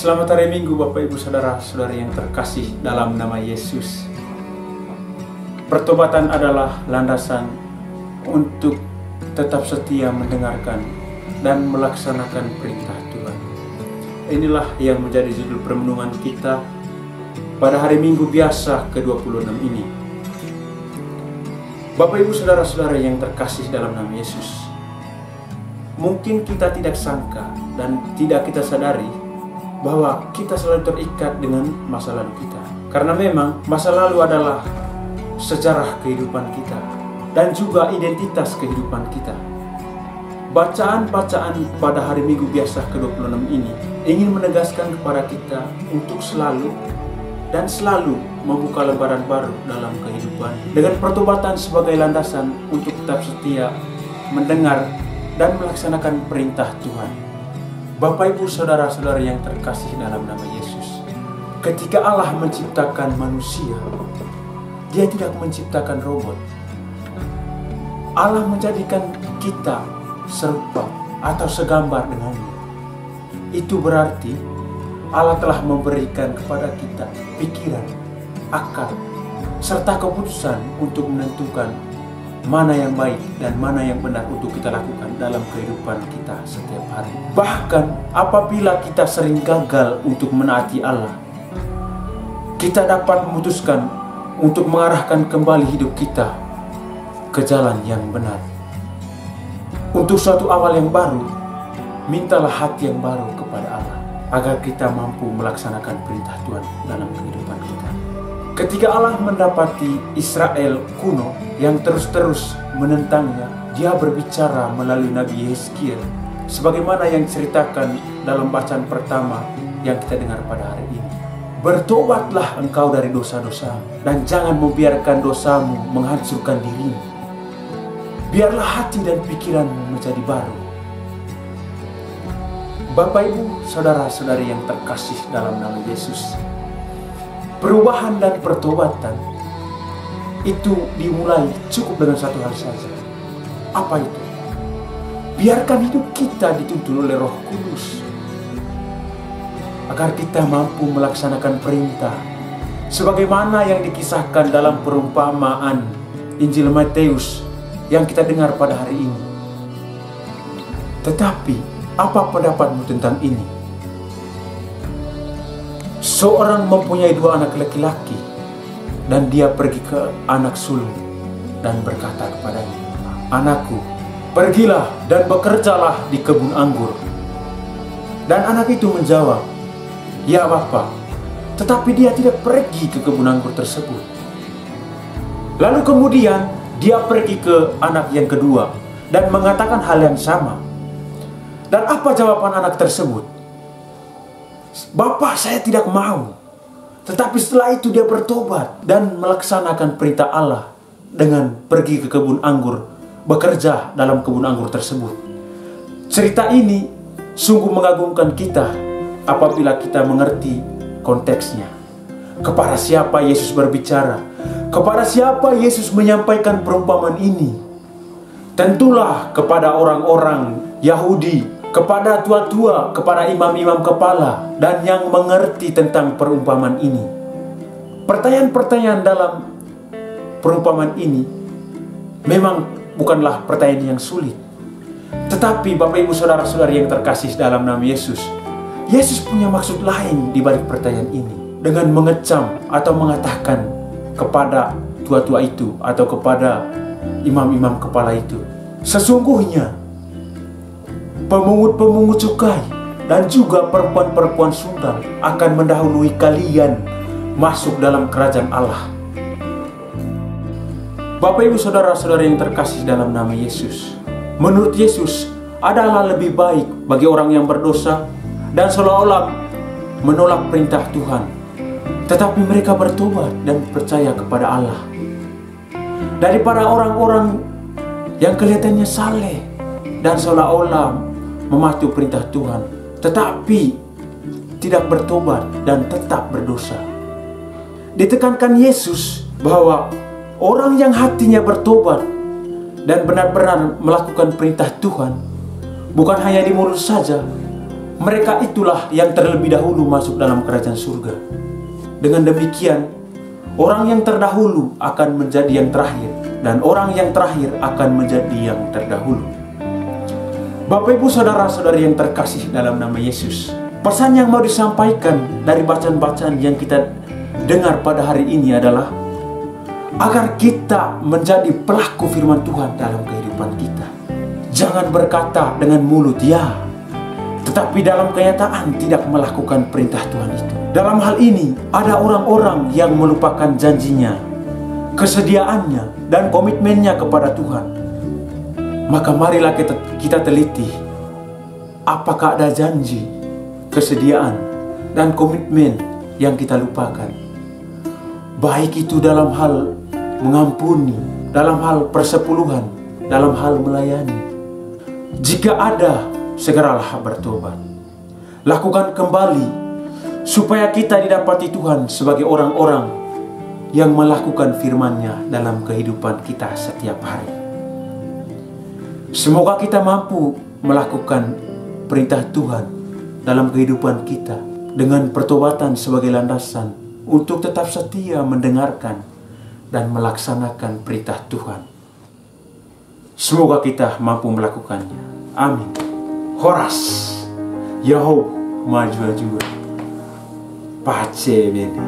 Selamat hari Minggu Bapak Ibu Saudara-saudari yang terkasih dalam nama Yesus. Pertobatan adalah landasan untuk tetap setia mendengarkan dan melaksanakan perintah Tuhan. Inilah yang menjadi judul permenungan kita pada hari Minggu biasa ke-26 ini. Bapak Ibu Saudara-saudari yang terkasih dalam nama Yesus, mungkin kita tidak sangka dan tidak kita sadari bahwa kita selalu terikat dengan masa lalu kita. Karena memang masa lalu adalah sejarah kehidupan kita dan juga identitas kehidupan kita. Bacaan-bacaan pada hari Minggu biasa ke-26 ini ingin menegaskan kepada kita untuk selalu dan selalu membuka lembaran baru dalam kehidupan dengan pertobatan sebagai landasan untuk tetap setia mendengar dan melaksanakan perintah Tuhan. Bapak Ibu Saudara-saudari yang terkasih dalam nama Yesus, ketika Allah menciptakan manusia, Dia tidak menciptakan robot. Allah menjadikan kita serupa atau segambar dengannya. Itu berarti Allah telah memberikan kepada kita pikiran, akal, serta keputusan untuk menentukan mana yang baik dan mana yang benar untuk kita lakukan dalam kehidupan kita setiap hari. Bahkan apabila kita sering gagal untuk menaati Allah, kita dapat memutuskan untuk mengarahkan kembali hidup kita ke jalan yang benar. Untuk suatu awal yang baru, mintalah hati yang baru kepada Allah agar kita mampu melaksanakan perintah Tuhan dalam kehidupan kita. Ketika Allah mendapati Israel kuno yang terus-terus menentangnya, Dia berbicara melalui Nabi Yeskiel, sebagaimana yang diceritakan dalam bacaan pertama yang kita dengar pada hari ini. Bertobatlah engkau dari dosa-dosa dan jangan membiarkan dosamu menghancurkan dirimu. Biarlah hati dan pikiranmu menjadi baru. Bapak Ibu, Saudara-saudari yang terkasih dalam nama Yesus, perubahan dan pertobatan itu dimulai cukup dengan satu hal saja. Apa itu? Biarkan hidup kita dituntun oleh Roh Kudus agar kita mampu melaksanakan perintah sebagaimana yang dikisahkan dalam perumpamaan Injil Matius yang kita dengar pada hari ini. Tetapi apa pendapatmu tentang ini? Seorang mempunyai dua anak laki-laki dan dia pergi ke anak sulung dan berkata kepadanya, "Anakku, pergilah dan bekerjalah di kebun anggur." Dan anak itu menjawab, "Ya Bapa," tetapi dia tidak pergi ke kebun anggur tersebut. Lalu kemudian dia pergi ke anak yang kedua dan mengatakan hal yang sama. Dan apa jawaban anak tersebut? "Bapak, saya tidak mau." Tetapi setelah itu dia bertobat dan melaksanakan perintah Allah dengan pergi ke kebun anggur, bekerja dalam kebun anggur tersebut. Cerita ini sungguh mengagumkan kita apabila kita mengerti konteksnya. Kepada siapa Yesus berbicara? Kepada siapa Yesus menyampaikan perumpamaan ini? Tentulah kepada orang-orang Yahudi, kepada tua-tua, kepada imam-imam kepala, dan yang mengerti tentang perumpamaan ini. Pertanyaan-pertanyaan dalam perumpamaan ini memang bukanlah pertanyaan yang sulit. Tetapi Bapak Ibu Saudara-saudari yang terkasih dalam nama Yesus, Yesus punya maksud lain di balik pertanyaan ini. Dengan mengecam atau mengatakan kepada tua-tua itu atau kepada imam-imam kepala itu, "Sesungguhnya pemungut-pemungut cukai dan juga perempuan-perempuan sundal akan mendahului kalian masuk dalam kerajaan Allah." Bapak Ibu Saudara-saudari yang terkasih dalam nama Yesus, menurut Yesus adalah lebih baik bagi orang yang berdosa dan seolah-olah menolak perintah Tuhan, tetapi mereka bertobat dan percaya kepada Allah, daripada orang-orang yang kelihatannya saleh dan seolah-olah mematuhi perintah Tuhan, tetapi tidak bertobat dan tetap berdosa. Ditekankan Yesus bahwa orang yang hatinya bertobat dan benar-benar melakukan perintah Tuhan, bukan hanya di mulut saja, mereka itulah yang terlebih dahulu masuk dalam kerajaan surga. Dengan demikian, orang yang terdahulu akan menjadi yang terakhir, dan orang yang terakhir akan menjadi yang terdahulu. Bapak Ibu saudara-saudari yang terkasih dalam nama Yesus, pesan yang mau disampaikan dari bacaan-bacaan yang kita dengar pada hari ini adalah agar kita menjadi pelaku firman Tuhan dalam kehidupan kita. Jangan berkata dengan mulut ya, tetapi dalam kenyataan tidak melakukan perintah Tuhan itu. Dalam hal ini, ada orang-orang yang melupakan janjinya, kesediaannya, dan komitmennya kepada Tuhan. Maka marilah kita teliti, apakah ada janji, kesediaan, dan komitmen yang kita lupakan. Baik itu dalam hal mengampuni, dalam hal persepuluhan, dalam hal melayani. Jika ada, segeralah bertobat. Lakukan kembali, supaya kita didapati Tuhan sebagai orang-orang yang melakukan firman-Nya dalam kehidupan kita setiap hari. Semoga kita mampu melakukan perintah Tuhan dalam kehidupan kita dengan pertobatan sebagai landasan untuk tetap setia mendengarkan dan melaksanakan perintah Tuhan. Semoga kita mampu melakukannya. Amin. Horas, Yahoo, maju-maju, pace bene.